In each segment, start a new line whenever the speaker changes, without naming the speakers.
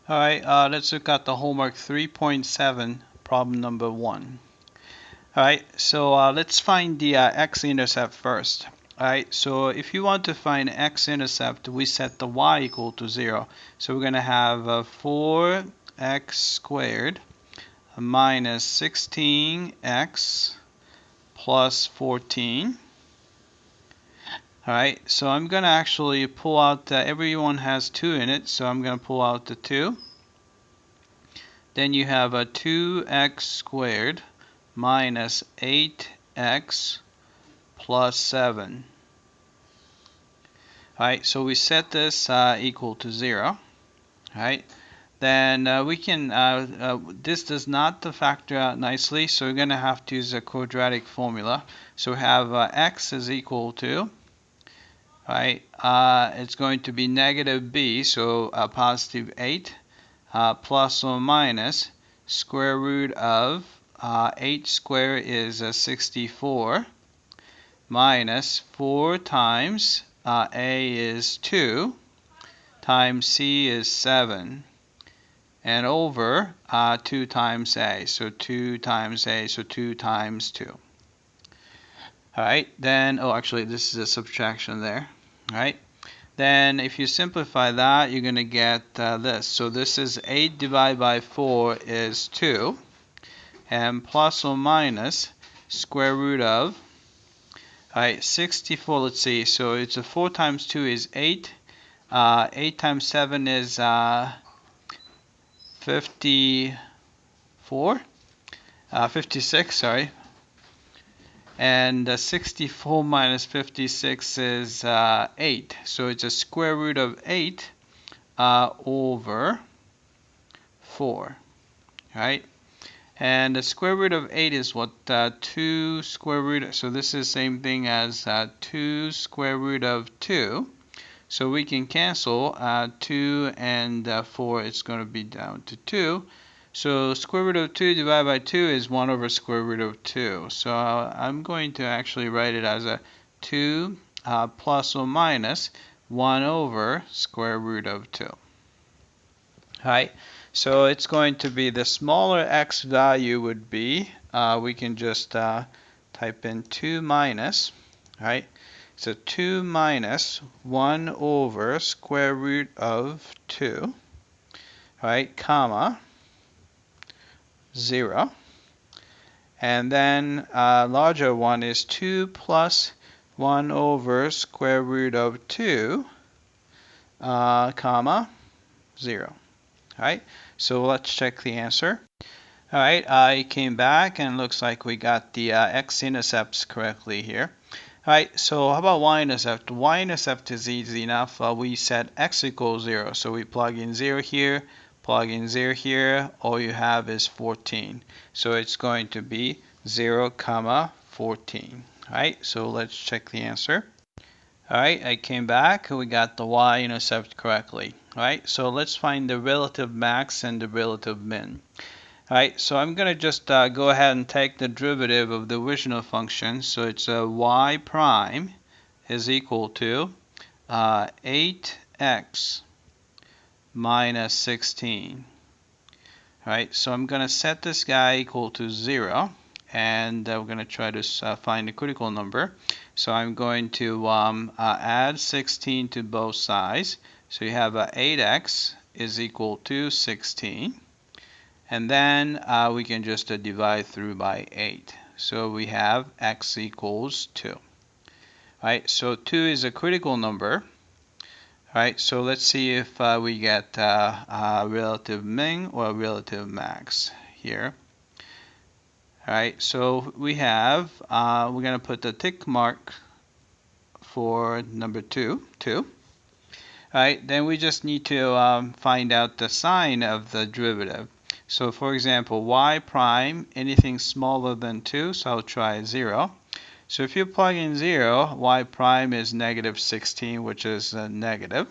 Alright, let's look at the homework 3.7, problem number 1. Alright, so let's find the x-intercept first. Alright, so if you want to find x-intercept, we set the y equal to 0. So we're going to have 4x squared minus 16x plus 14. Alright, so I'm going to actually pull out, everyone has 2 in it, so I'm going to pull out the 2. Then you have a 2x squared minus 8x plus 7. Alright, so we set this equal to 0. Alright, then we can, this does not factor out nicely, so we're going to have to use a quadratic formula. So we have x is equal to, right, it's going to be negative b, so positive 8, plus or minus square root of 8 squared is 64, minus 4 times a is 2, times c is 7, and over 2 times a, so 2 times a, so 2 times 2. Alright, then, oh actually this is a subtraction there. Alright, then if you simplify that, you're going to get this. So this is 8 divided by 4 is 2, and plus or minus square root of, alright, 64, let's see, so it's 4 times 2 is 8, 8 times 7 is 54, 56, sorry. And 64 minus 56 is 8. So it's a square root of 8 over 4. Right? And the square root of 8 is what? 2 square root. So this is the same thing as 2 square root of 2. So we can cancel 2 and 4. It's going to be down to 2. So square root of 2 divided by 2 is 1 over square root of 2. So I'm going to actually write it as a 2 plus or minus 1 over square root of 2. Alright, so it's going to be the smaller x value would be, we can just type in 2 minus, right? So 2 minus 1 over square root of 2, right, comma, 0, and then larger one is 2 plus 1 over square root of 2, comma, 0. Alright, so let's check the answer. Alright, I came back and looks like we got the x-intercepts correctly here. Alright, so how about y-intercept? Y-intercept is easy enough. We set x equals 0, so we plug in 0 here, plug in 0 here, all you have is 14. So it's going to be 0, comma 14. Alright, so let's check the answer. Alright, I came back, we got the y-intercept correctly. Alright, so let's find the relative max and the relative min. Alright, so I'm going to just go ahead and take the derivative of the original function. So it's y prime is equal to 8x minus 16. Alright, so I'm going to set this guy equal to 0, and we're going to try to find the critical number. So I'm going to add 16 to both sides. So you have 8x is equal to 16. And then we can just divide through by 8. So we have x equals 2. Alright, so 2 is a critical number. Alright, so let's see if we get relative min or relative max here. Alright, so we have, we're going to put the tick mark for number 2. Alright, then we just need to find out the sign of the derivative. So for example, y prime, anything smaller than 2, so I'll try 0. So if you plug in 0, y prime is negative 16, which is negative.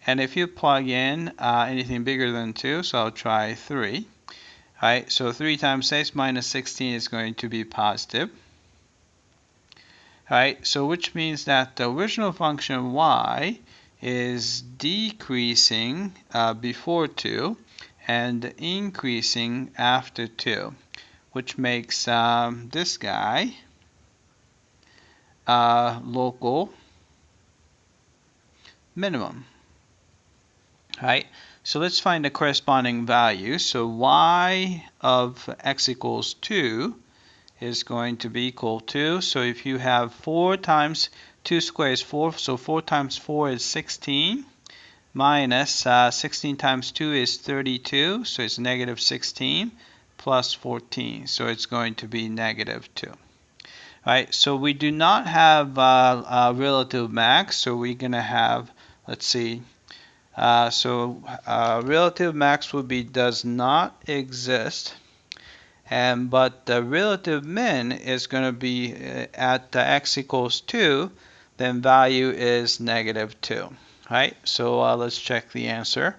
And if you plug in anything bigger than 2, so I'll try 3. Alright, so 3 times 6 minus 16 is going to be positive. Alright, so which means that the original function y is decreasing before 2 and increasing after 2, which makes this guy local minimum. Right? So let's find the corresponding value. So y of x equals 2 is going to be equal to, so if you have 4 times 2 squared is 4, so 4 times 4 is 16, minus 16 times 2 is 32, so it's negative 16, plus 14, so it's going to be negative 2. All right, so we do not have a relative max, so we're going to have, let's see, relative max would be does not exist. But the relative min is going to be at x equals 2, then value is negative 2. Right? So let's check the answer.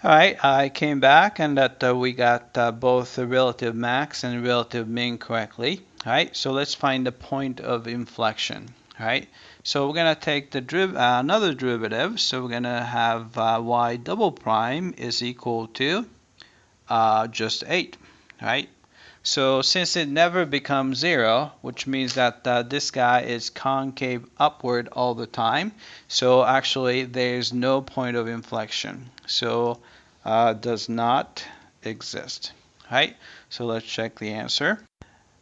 Alright, I came back and that we got both the relative max and relative min correctly. Alright, so let's find the point of inflection. Alright, so we're going to take the another derivative. So we're going to have y double prime is equal to just 8. Right? So since it never becomes 0, which means that this guy is concave upward all the time, so actually there's no point of inflection. So does not exist. Right? So let's check the answer.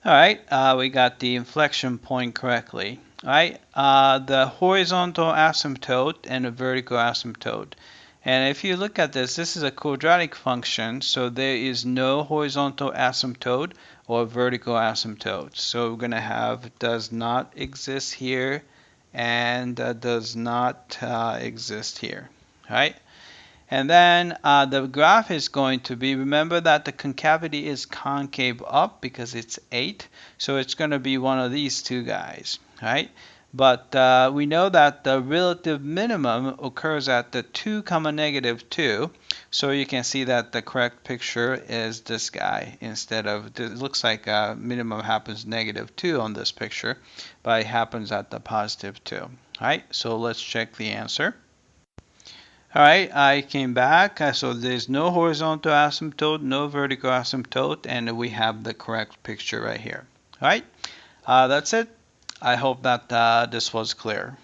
Alright, we got the inflection point correctly. Alright, the horizontal asymptote and the vertical asymptote. And if you look at this, this is a quadratic function, so there is no horizontal asymptote or vertical asymptote. So we're going to have does not exist here and does not exist here. Right? And then the graph is going to be, remember that the concavity is concave up because it's 8, so it's going to be one of these two guys. Right? But we know that the relative minimum occurs at the 2, negative 2. So you can see that the correct picture is this guy instead of, it looks like minimum happens negative 2 on this picture, but it happens at the positive 2. All right, so let's check the answer. All right, I came back. So there's no horizontal asymptote, no vertical asymptote, and we have the correct picture right here. All right, that's it. I hope that this was clear.